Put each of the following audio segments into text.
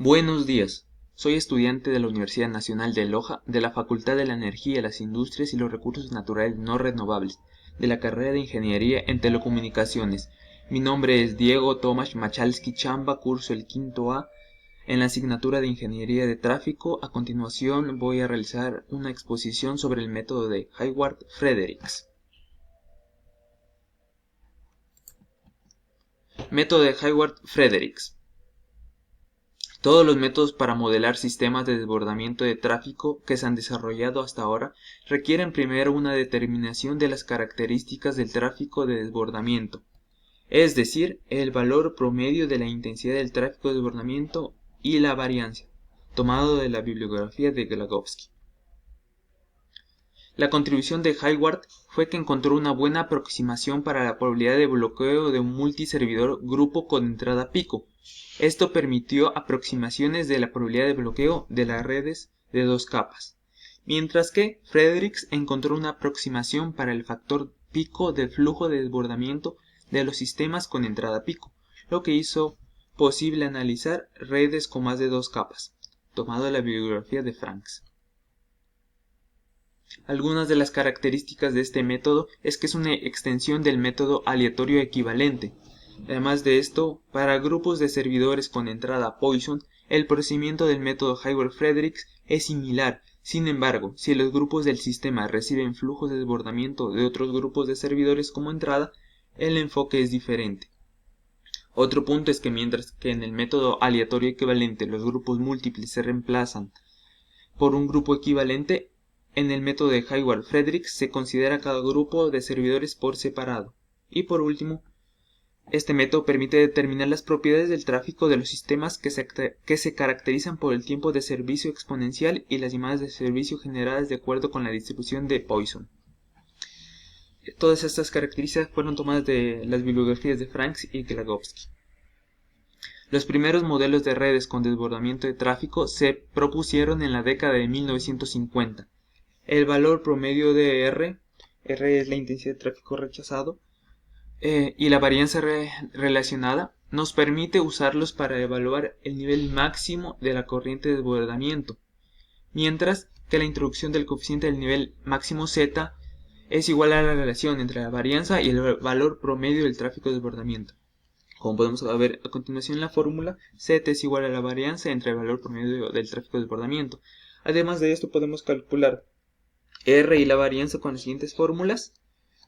Buenos días, soy estudiante de la Universidad Nacional de Loja, de la Facultad de la Energía, las Industrias y los Recursos Naturales No Renovables, de la carrera de Ingeniería en Telecomunicaciones. Mi nombre es Diego Tomasz Machalski Chamba, curso el quinto A, en la asignatura de Ingeniería de Tráfico. A continuación voy a realizar una exposición sobre el método de Hayward-Fredericks. Método de Hayward-Fredericks. Todos los métodos para modelar sistemas de desbordamiento de tráfico que se han desarrollado hasta ahora requieren primero una determinación de las características del tráfico de desbordamiento, es decir, el valor promedio de la intensidad del tráfico de desbordamiento y la varianza, tomado de la bibliografía de Glagovsky. La contribución de Hayward fue que encontró una buena aproximación para la probabilidad de bloqueo de un multiservidor grupo con entrada pico. Esto permitió aproximaciones de la probabilidad de bloqueo de las redes de dos capas, mientras que Fredericks encontró una aproximación para el factor pico del flujo de desbordamiento de los sistemas con entrada pico, lo que hizo posible analizar redes con más de dos capas, tomado de la bibliografía de Franks. Algunas de las características de este método es que es una extensión del método aleatorio equivalente. Además de esto, para grupos de servidores con entrada Poisson, el procedimiento del método Hayward-Fredericks es similar. Sin embargo, si los grupos del sistema reciben flujos de desbordamiento de otros grupos de servidores como entrada, el enfoque es diferente. Otro punto es que mientras que en el método aleatorio equivalente los grupos múltiples se reemplazan por un grupo equivalente, en el método de Hayward-Fredericks se considera cada grupo de servidores por separado. Y por último, este método permite determinar las propiedades del tráfico de los sistemas que se caracterizan por el tiempo de servicio exponencial y las llamadas de servicio generadas de acuerdo con la distribución de Poisson. Todas estas características fueron tomadas de las bibliografías de Franks y Glagovsky. Los primeros modelos de redes con desbordamiento de tráfico se propusieron en la década de 1950. El valor promedio de R es la intensidad de tráfico rechazado, y la varianza relacionada nos permite usarlos para evaluar el nivel máximo de la corriente de desbordamiento, mientras que la introducción del coeficiente del nivel máximo Z es igual a la relación entre la varianza y el valor promedio del tráfico de desbordamiento. Como podemos ver a continuación en la fórmula, Z es igual a la varianza entre el valor promedio del tráfico de desbordamiento. Además de esto podemos calcular R y la varianza con las siguientes fórmulas,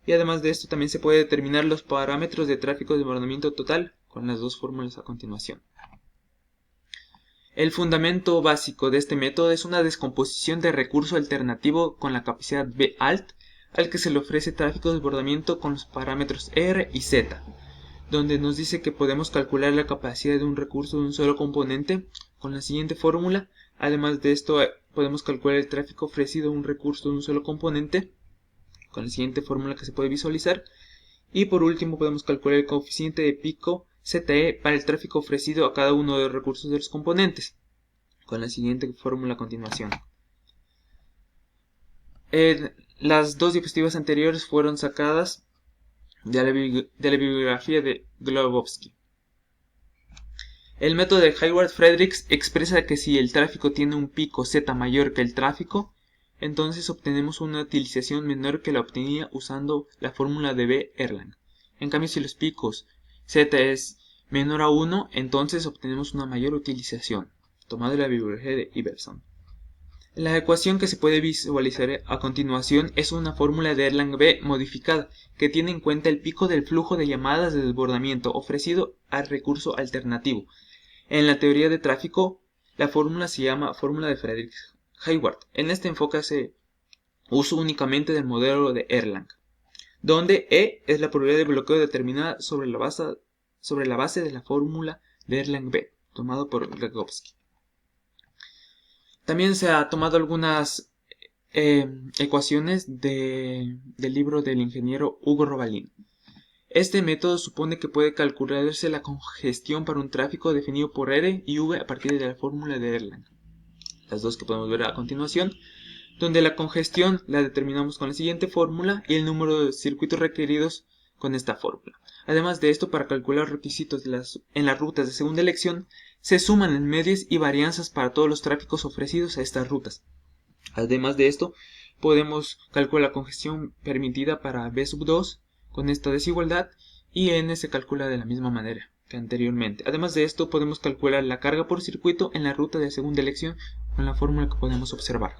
y además de esto también se puede determinar los parámetros de tráfico de desbordamiento total con las dos fórmulas a continuación. El fundamento básico de este método es una descomposición de recurso alternativo con la capacidad B alt al que se le ofrece tráfico de desbordamiento con los parámetros R y Z, donde nos dice que podemos calcular la capacidad de un recurso de un solo componente con la siguiente fórmula. Además de esto podemos calcular el tráfico ofrecido a un recurso de un solo componente con la siguiente fórmula que se puede visualizar. Y por último podemos calcular el coeficiente de pico ZE para el tráfico ofrecido a cada uno de los recursos de los componentes con la siguiente fórmula a continuación. Las dos diapositivas anteriores fueron sacadas de la bibliografía de Glagovsky. El método de Hayward-Fredericks expresa que si el tráfico tiene un pico Z mayor que el tráfico, entonces obtenemos una utilización menor que la obtenida usando la fórmula de B. Erlang. En cambio, si los picos Z es menor a 1, entonces obtenemos una mayor utilización, tomado de la bibliografía de Iverson. La ecuación que se puede visualizar a continuación es una fórmula de Erlang B modificada, que tiene en cuenta el pico del flujo de llamadas de desbordamiento ofrecido al recurso alternativo. En la teoría de tráfico, la fórmula se llama fórmula de Fredericks-Hayward. En este enfoque se usa únicamente del modelo de Erlang, donde E es la probabilidad de bloqueo determinada sobre la base de la fórmula de Erlang B, tomado por Glagovsky. También se ha tomado algunas ecuaciones del libro del ingeniero Hugo Rovalino. Este método supone que puede calcularse la congestión para un tráfico definido por R y V a partir de la fórmula de Erlang, las dos que podemos ver a continuación, donde la congestión la determinamos con la siguiente fórmula y el número de circuitos requeridos con esta fórmula. Además de esto, para calcular los requisitos en las rutas de segunda elección, se suman las medias y varianzas para todos los tráficos ofrecidos a estas rutas. Además de esto, podemos calcular la congestión permitida para B2 con esta desigualdad y N se calcula de la misma manera que anteriormente. Además de esto, podemos calcular la carga por circuito en la ruta de segunda elección con la fórmula que podemos observar.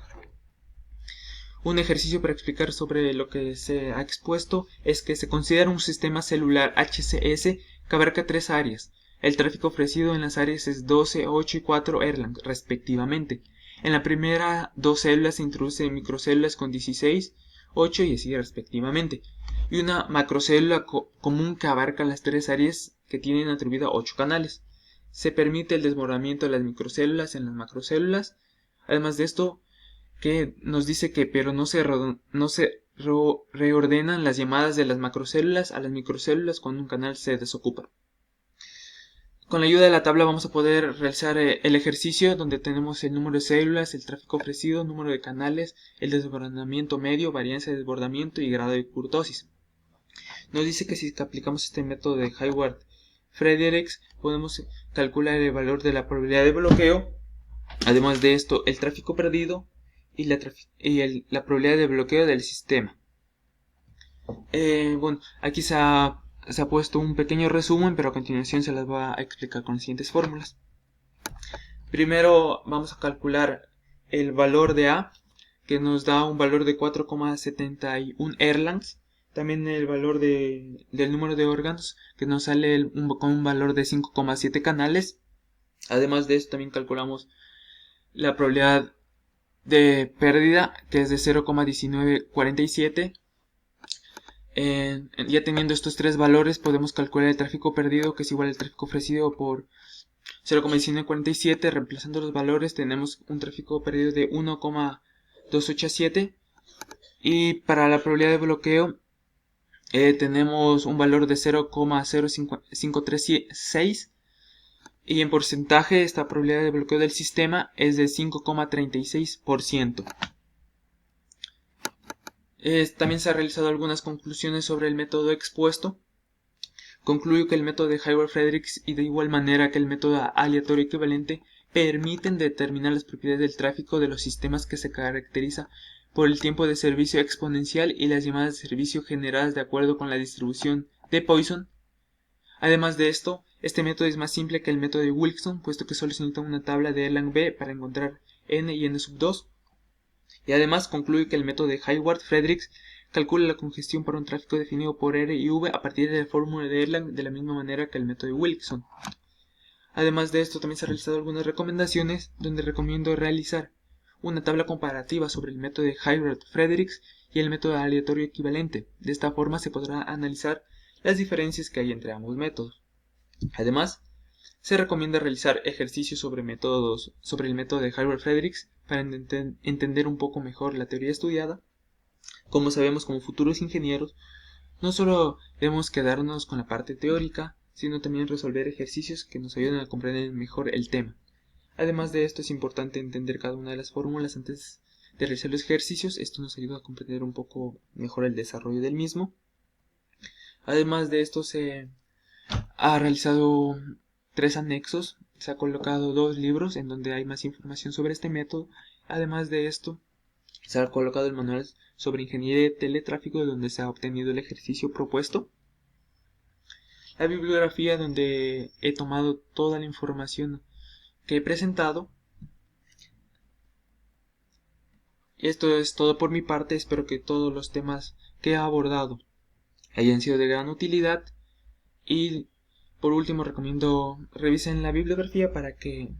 Un ejercicio para explicar sobre lo que se ha expuesto es que se considera un sistema celular HCS que abarca tres áreas. El tráfico ofrecido en las áreas es 12, 8 y 4 Erlang, respectivamente. En la primera dos células se introducen microcélulas con 16, 8 y así respectivamente. Y una macrocélula común que abarca las tres áreas que tienen atribuida 8 canales. Se permite el desbordamiento de las microcélulas en las macrocélulas. Además de esto, que nos dice que pero no se reordenan las llamadas de las macrocélulas a las microcélulas cuando un canal se desocupa. Con la ayuda de la tabla vamos a poder realizar el ejercicio donde tenemos el número de células, el tráfico ofrecido, número de canales, el desbordamiento medio, varianza de desbordamiento y grado de kurtosis. Nos dice que si aplicamos este método de Hayward-Friedrichs podemos calcular el valor de la probabilidad de bloqueo. Además de esto, el tráfico perdido y la probabilidad de bloqueo del sistema. Bueno, aquí se ha puesto un pequeño resumen, pero a continuación se las va a explicar con las siguientes fórmulas. Primero vamos a calcular el valor de A, que nos da un valor de 4,71 Erlangs. También el valor del número de órganos, que nos sale con un valor de 5,7 canales. Además de esto también calculamos la probabilidad de pérdida, que es de 0,1947. Ya teniendo estos tres valores podemos calcular el tráfico perdido, que es igual al tráfico ofrecido por 0,1947. Reemplazando los valores tenemos un tráfico perdido de 1,287 y para la probabilidad de bloqueo tenemos un valor de 0,0536 y en porcentaje esta probabilidad de bloqueo del sistema es de 5,36%. También se han realizado algunas conclusiones sobre el método expuesto. Concluyo que el método de Hayward-Friedrichs y de igual manera que el método aleatorio equivalente permiten determinar las propiedades del tráfico de los sistemas que se caracteriza por el tiempo de servicio exponencial y las llamadas de servicio generadas de acuerdo con la distribución de Poisson. Además de esto, este método es más simple que el método de Wilson, puesto que solo se necesita una tabla de Erlang B para encontrar n y n2. Y además concluye que el método de Hayward-Friedrichs calcula la congestión para un tráfico definido por R y V a partir de la fórmula de Erlang de la misma manera que el método de Wilson. Además de esto, también se han realizado algunas recomendaciones donde recomiendo realizar una tabla comparativa sobre el método de Hayward-Friedrichs y el método aleatorio equivalente. De esta forma se podrá analizar las diferencias que hay entre ambos métodos. Además, se recomienda realizar ejercicios sobre el método de Hayward-Friedrichs para entender un poco mejor la teoría estudiada. Como sabemos, como futuros ingenieros, no solo debemos quedarnos con la parte teórica, sino también resolver ejercicios que nos ayuden a comprender mejor el tema. Además de esto, es importante entender cada una de las fórmulas antes de realizar los ejercicios. Esto nos ayuda a comprender un poco mejor el desarrollo del mismo. Además de esto, se ha realizado 3 anexos, se ha colocado 2 libros en donde hay más información sobre este método. Además de esto, se ha colocado el manual sobre ingeniería de teletráfico donde se ha obtenido el ejercicio propuesto. La bibliografía donde he tomado toda la información que he presentado. Esto es todo por mi parte, espero que todos los temas que he abordado hayan sido de gran utilidad y por último recomiendo revisen la bibliografía para que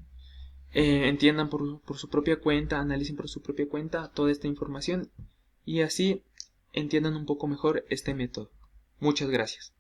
entiendan por su propia cuenta, analicen por su propia cuenta toda esta información y así entiendan un poco mejor este método. Muchas gracias.